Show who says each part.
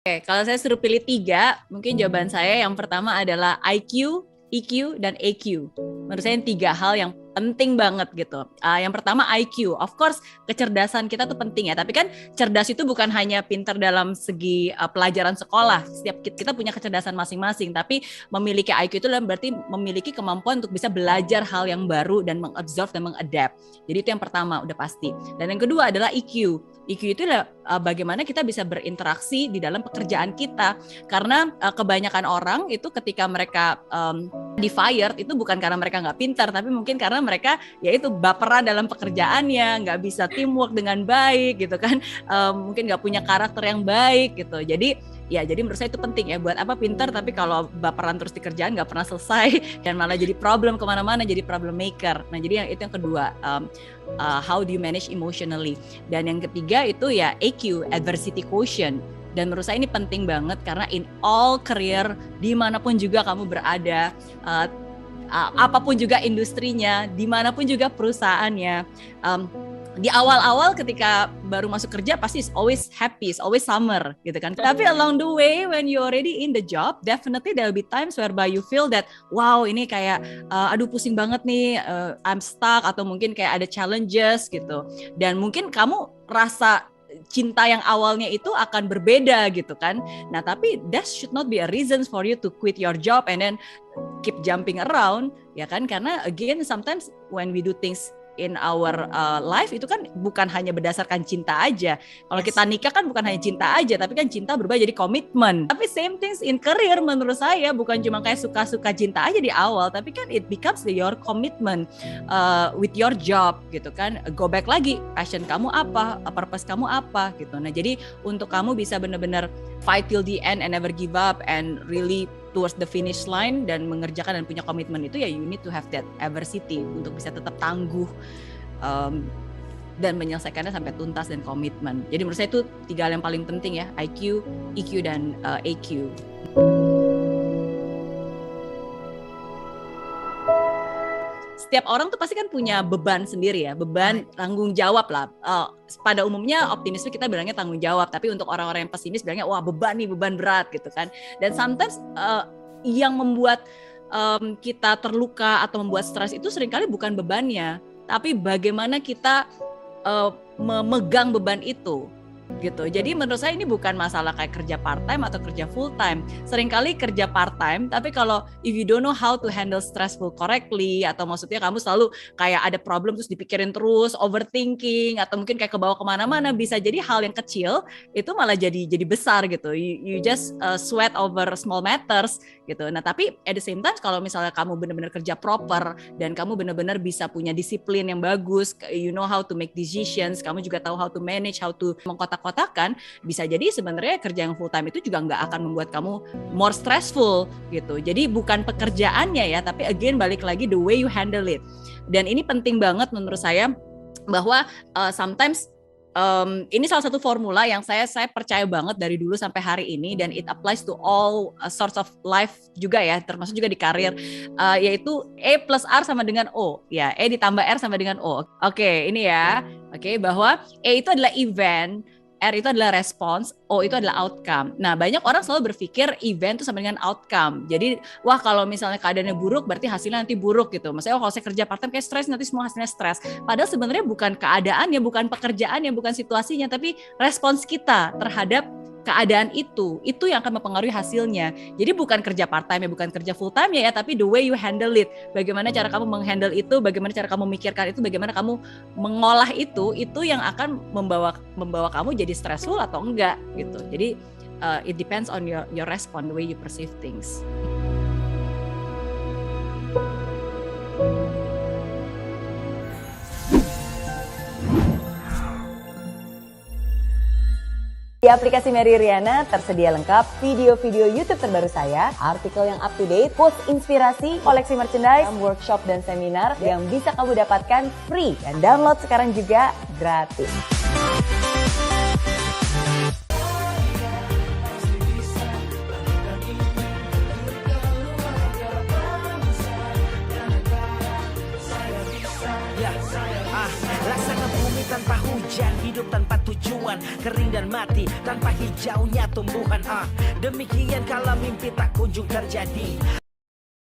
Speaker 1: Oke, kalau saya suruh pilih 3, mungkin jawaban saya yang pertama adalah IQ, EQ, dan EQ. Menurut saya 3 hal yang penting banget gitu. Yang pertama IQ, of course kecerdasan kita tuh penting ya. Tapi kan cerdas itu bukan hanya pintar dalam segi pelajaran sekolah. Setiap kita punya kecerdasan masing-masing. Tapi memiliki IQ itu berarti memiliki kemampuan untuk bisa belajar hal yang baru dan mengabsorb dan mengadapt. Jadi itu yang pertama, udah pasti. Dan yang kedua adalah EQ. EQ itu adalah bagaimana kita bisa berinteraksi di dalam pekerjaan kita. Karena kebanyakan orang itu ketika mereka di fired itu bukan karena mereka nggak pintar, tapi mungkin karena mereka yaitu baperan dalam pekerjaannya, nggak bisa teamwork dengan baik gitu kan, mungkin nggak punya karakter yang baik gitu. Jadi menurut saya itu penting ya, buat apa pintar tapi kalau baperan terus di kerjaan nggak pernah selesai dan malah jadi problem kemana-mana, jadi problem maker. Nah jadi itu yang kedua, how do you manage emotionally. Dan yang ketiga itu ya AQ, adversity quotient. Dan menurut saya ini penting banget karena in all career, dimanapun juga kamu berada, apapun juga industrinya, dimanapun juga perusahaannya, di awal-awal ketika baru masuk kerja pasti is always happy, is always summer gitu kan. Tapi along the way when you already in the job, definitely there will be times whereby you feel that wow ini kayak aduh pusing banget nih, I'm stuck, atau mungkin kayak ada challenges gitu. Dan mungkin kamu rasa cinta yang awalnya itu akan berbeda gitu kan. Nah tapi that should not be a reason for you to quit your job and then keep jumping around ya kan. Karena again sometimes when we do things in our life itu kan bukan hanya berdasarkan cinta aja. Kalau kita nikah kan bukan hanya cinta aja, tapi kan cinta berubah jadi komitmen. Tapi same things in career menurut saya, bukan cuma kayak suka-suka cinta aja di awal, tapi kan it becomes your commitment with your job gitu kan. Go back lagi, passion kamu apa, purpose kamu apa gitu. Nah jadi untuk kamu bisa benar-benar fight till the end and never give up and really towards the finish line dan mengerjakan dan punya komitmen itu ya you need to have that adversity untuk bisa tetap tangguh dan menyelesaikannya sampai tuntas dan komitmen. Jadi menurut saya itu 3 hal yang paling penting ya, IQ, EQ, dan AQ. Setiap orang tuh pasti kan punya beban sendiri ya, beban tanggung jawab lah. Pada umumnya optimisme kita bilangnya tanggung jawab, tapi untuk orang-orang yang pesimis bilangnya wah beban nih, beban berat gitu kan. Dan sometimes yang membuat kita terluka atau membuat stres itu seringkali bukan bebannya, tapi bagaimana kita memegang beban itu. Gitu. Jadi menurut saya ini bukan masalah kayak kerja part time atau kerja full time. Seringkali kerja part time, tapi kalau if you don't know how to handle stressful correctly, atau maksudnya kamu selalu kayak ada problem terus dipikirin terus, overthinking, atau mungkin kayak kebawa kemana-mana, bisa jadi hal yang kecil itu malah jadi besar gitu. You just sweat over small matters gitu. Nah tapi at the same time kalau misalnya kamu benar-benar kerja proper dan kamu benar-benar bisa punya disiplin yang bagus, you know how to make decisions, kamu juga tahu how to manage, how to mengkotak-kotakan, bisa jadi sebenarnya kerja yang full time itu juga nggak akan membuat kamu more stressful gitu. Jadi bukan pekerjaannya ya, tapi again balik lagi the way you handle it. Dan ini penting banget menurut saya bahwa sometimes ini salah satu formula yang saya percaya banget dari dulu sampai hari ini, dan it applies to all sorts of life juga ya, termasuk juga di karir, yaitu E plus R sama dengan O ya, E ditambah R sama dengan O. Oke, ini ya. Oke, bahwa E itu adalah event, R itu adalah response, O itu adalah outcome. Nah, banyak orang selalu berpikir event itu sama dengan outcome. Jadi, wah kalau misalnya keadaannya buruk, berarti hasilnya nanti buruk gitu. Maksudnya, kalau saya kerja part-time kayak stres, nanti semua hasilnya stres. Padahal sebenarnya bukan keadaannya, bukan pekerjaannya, bukan situasinya, tapi respons kita terhadap keadaan itu yang akan mempengaruhi hasilnya. Jadi bukan kerja part-time ya, bukan kerja full-time ya, tapi the way you handle it. Bagaimana cara kamu menghandle itu, bagaimana cara kamu memikirkan itu, bagaimana kamu mengolah itu yang akan membawa kamu jadi stressful atau enggak gitu. Jadi it depends on your response, the way you perceive things.
Speaker 2: Di aplikasi Mary Riana tersedia lengkap video-video YouTube terbaru saya, artikel yang up to date, quotes inspirasi, koleksi merchandise, workshop dan seminar yang bisa kamu dapatkan free, dan download sekarang juga gratis.
Speaker 3: Laksana bumi tanpa hujan, hidup tanpa tujuan. kerinduan, kering dan mati tanpa hijaunya tumbuhan. Demikian kalau mimpi tak kunjung terjadi,